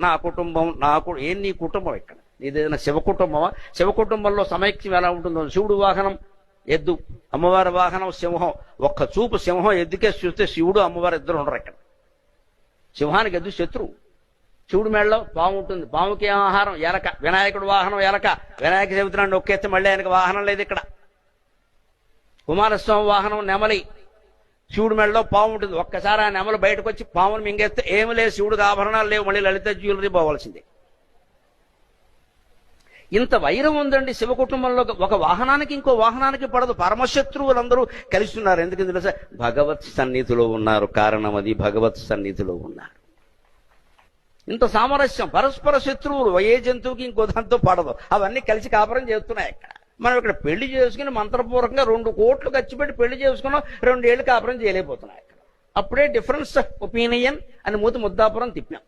నా కుటుంబం ఏం నీ కుటుంబం ఇక్కడ నీదేదైనా శివ కుటుంబమా? శివ కుటుంబంలో సమైక్యం ఎలా ఉంటుందో, శివుడు వాహనం ఎద్దు, అమ్మవారి వాహనం సింహం. ఒక్క చూపు సింహం ఎద్దుకే చూస్తే శివుడు అమ్మవారు ఇద్దరు ఉండరు ఇక్కడ. సింహానికి ఎద్దు శత్రువు. శివుడి మేడలో పాము ఉంటుంది, పాముకి ఏం ఆహారం? ఎలక. వినాయకుడు వాహనం ఎలక. వినాయక చవితి నాడు నొక్కేస్తే మళ్ళీ ఆయనకు వాహనం లేదు ఇక్కడ. కుమారస్వామి వాహనం నెమలి. శివుడి మెడలో పాము ఉంటుంది. ఒక్కసారి ఆ నెమలు బయటకు వచ్చి పామును మింగేస్తే ఏమి లేదు, శివుడికి ఆభరణాలు లేవు, మళ్ళీ లలిత జ్యువెలరీ పోవాల్సిందే. ఇంత వైరం ఉందండి శివ కుటుంబంలో. ఒక వాహనానికి ఇంకో వాహనానికి పడదు. పరమశత్రువులందరూ కలిసి ఉన్నారు. ఎందుకు తెలుసా? భగవత్ సన్నిధిలో ఉన్నారు. కారణం అది, భగవత్ సన్నిధిలో ఉన్నారు. ఇంత సామరస్యం. పరస్పర శత్రువులు ఏ జంతువుకి ఇంకో దాంతో పడదు. అవన్నీ కలిసి కాపురం చేస్తున్నాయి ఇక్కడ. మనం ఇక్కడ పెళ్లి చేసుకుని మంత్రపూర్వకంగా 2 కోట్లు ఖర్చు పెట్టి పెళ్లి చేసుకున్నాం, 2 ఏళ్ళు కాపురం చేయలేకపోతున్నాయి ఇక్కడ. అప్పుడే డిఫరెన్స్ ఆఫ్ ఒపీనియన్ అని ముద్దాపురం తిప్పాం.